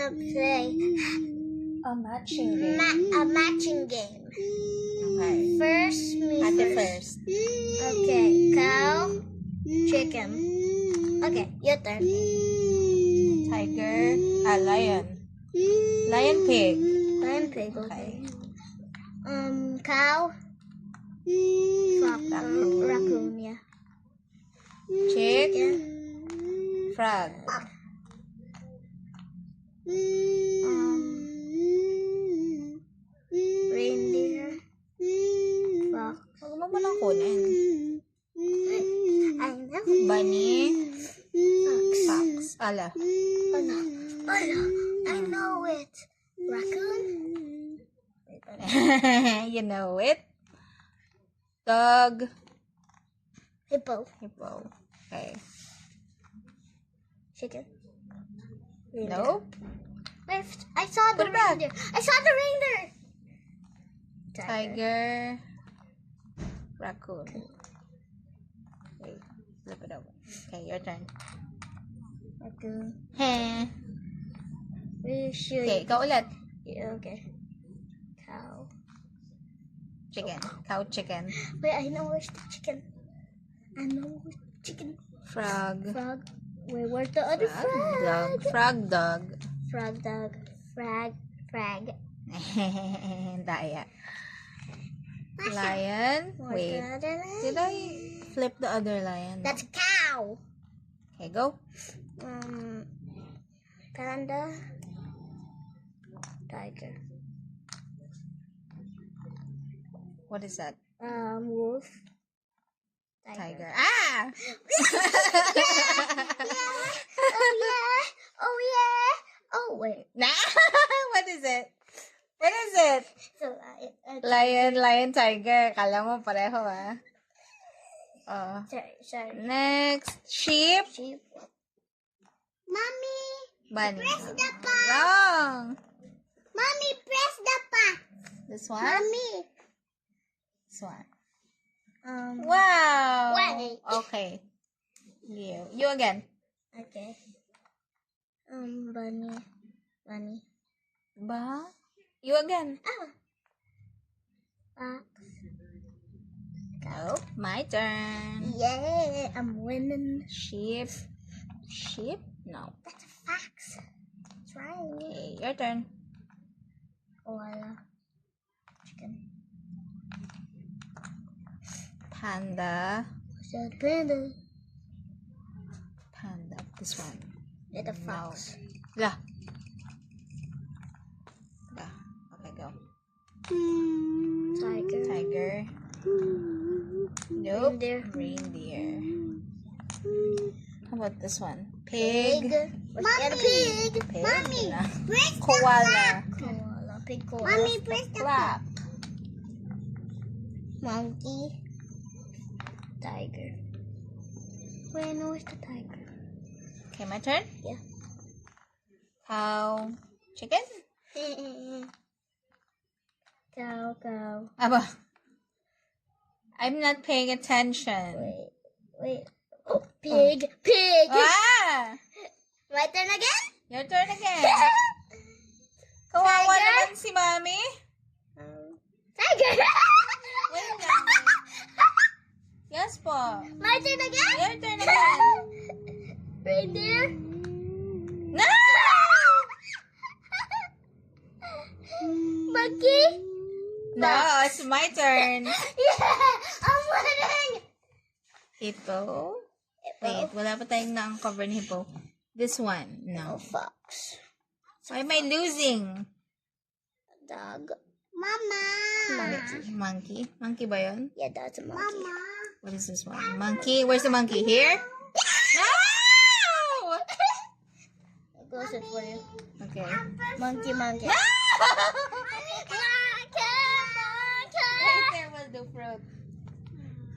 gonna play A matching game. a matching game. Okay. First, me Ate first. first. Okay, cow, chicken. Okay, your turn. Tiger. Lion. Lion, pig. Lion, pig. Okay. Cow, fox, Raccoon. raccoon. Yeah. Chick. Yeah. Frog. Reindeer, fox. Huwag mo lang kunin. I never. Bunny. Fox. Fox. Ala. Oh no. Oh no. I know it. Raccoon. You know it. Dog. Hippo. Hippo. Okay. Chicken. Reindeer. Nope. Wait, I saw the Put it back. reindeer. I saw the reindeer. Tiger. Raccoon. Wait. Flip it over. Okay, your turn. Raccoon. Heh. We should. Okay, ikaw ulit. Yeah, okay. Cow. Chicken. Cow chicken. Wait, I know where's the chicken. I know where's the chicken. Frog. Frog. Wait, where's the other frog? Dog. Frog dog. Frog dog. Frag. Daya. Lion. Where's Wait. the other lion? Did I flip the other lion? That's a cow. Okay, go. Panda. Tiger. What is that? Wolf. Tiger. Ah! Oh yeah. Oh wait. Nah! What is it? What is it? So Lion, tiger. Kala mo pareho, ah. Oh. sorry. Next. Sheep. Sheep. Mommy. Bunny. Press the button. Wrong. Mommy, press the button. This one? Mommy. This one. Wow. Wow. Wait. Okay. You again. Okay. Bunny. Ba? You again. Fox. Nope. My turn. Yeah, I'm winning. Sheep. Sheep? No. That's a fox. That's right. Okay, your turn. Koala. Chicken. Panda. What's that? Panda. Panda. This one. Yeah, the fox. La. La. Okay, go. Tiger. Tiger. Nope. Reindeer. How about this one? Pig. Mommy. Pig. Pig. Mommy. Na. Press Koala. Koala. Pig koala. Mommy, press the clap. Monkey. Tiger. Wait, no, it's the tiger. Okay, my turn? Yeah. Cow. Chicken? Cow. Aba. I'm not paying attention. Wait. Oh, pig. Ah! My turn again? Your turn again. Kawawa Tiger? naman si Mami. Tiger. Wait lang. Yes po. My turn again? Your turn again. Reindeer. No! Monkey. No, it's my turn. Yeah, I'm winning. Hippo. Wait, wala pa tayong na-uncover ni hippo. This one. No. Fox. Why am I losing? Dog. Mama. Monkey. Monkey ba yun? Yeah, that's a monkey. Mama. What is this one? Monkey. Where's the monkey? Here? No! I'll close it for you. Okay. Monkey. No! Later we'll do fruit.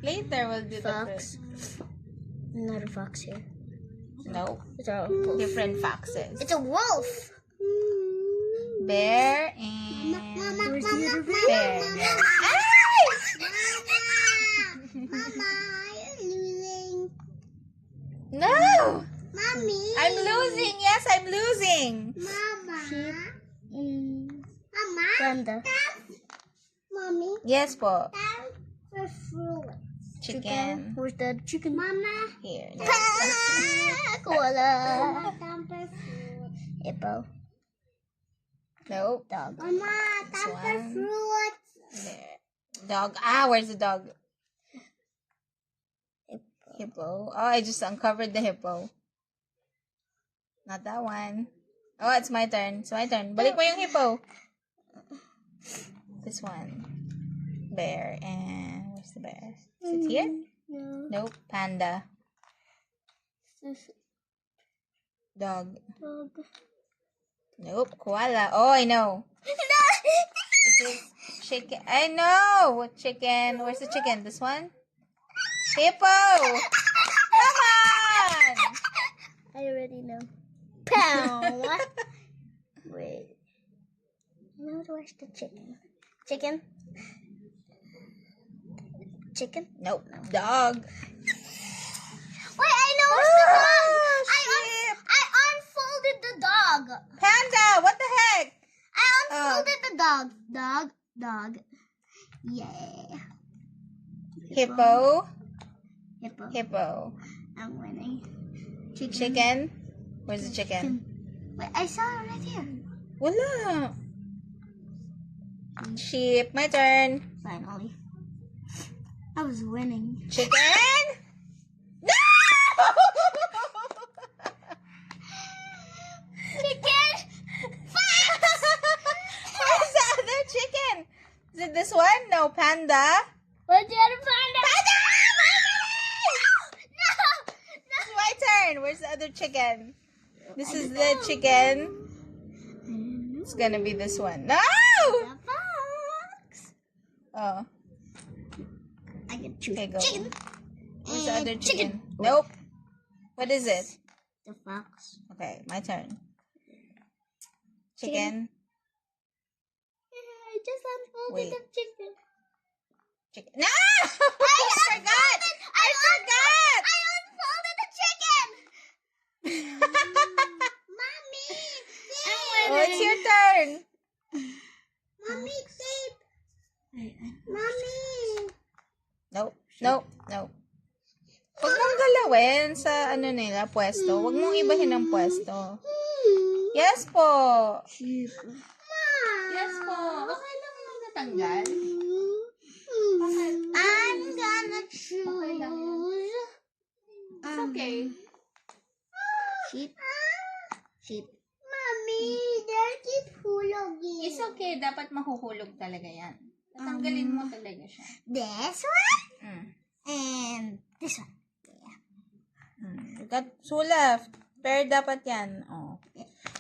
Later we'll do the Fox. fruit. Another fox here. No. It's a wolf. Different foxes. It's a wolf. Bear and Where's the other bear. Mama, you're losing. No! Mommy. I'm losing. Yes, I'm losing. Mama. Panda. Mommy. Yes po. For fruit. Chicken. Where's the chicken? Mama. Here. Koala. For fruit. Hippo. Nope. Dog. Mama, This one. fruit. There. Dog. Ah, where's the dog? Hippo. Oh, I just uncovered the hippo. Not that one. Oh, it's my turn. It's my turn. Balik mo yung hippo. This one. Bear. And where's the bear? Is it here? No. Nope. Panda. Dog. Dog. Nope. Koala. Oh, I know. This is chicken. I know. Chicken. Where's the chicken? This one? Hippo. Come on. I already know. Pow. Wait. No, where's the chicken? Chicken? Chicken? Nope. Dog. Wait, I know it's the dog. Sheep. I unfolded the dog. Panda. What the heck? I unfolded the dog. Dog. Yeah. Hippo. Hippo. Hippo. I'm winning. Chicken. Where's the chicken? Wait, I saw it right here. Wala. Sheep. My turn. Finally. I was winning. Chicken. No! Chicken! Where's the other chicken? Is it this one? No. Panda. Where's the other panda? Panda! No! It's my turn. Where's the other chicken? This is the chicken. It's gonna be this one. No! The fox. Oh. I can choose Okay, go. chicken. Where's the other And chicken? Nope. What is it? The fox. Okay, my turn. Chicken. I just unfolded Wait. the chicken. Chicken. No! I forgot! I forgot! I unfolded the chicken! Mommy! Oh, it's your turn. Mommy, tape! Mommy! Nope. Nope. Nope. Huwag mong galawin sa ano nila, pwesto. Huwag mong ibahin ang pwesto. Yes po. Sheep. Yes po. Okay lang yung natanggal. I'm gonna choose. It's okay. Sheep. Sheep. Mommy, there's keep hulogin. It's okay. Dapat mahuhulog talaga yan. Tatanggalin mo talaga siya. This one Mm. and this one. You got two left. Pair dapat yan. Oh.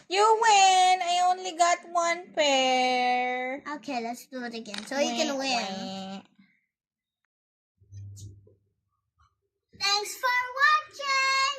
You win! I only got one pair. Okay, let's do it again. So you can win. Thanks for watching.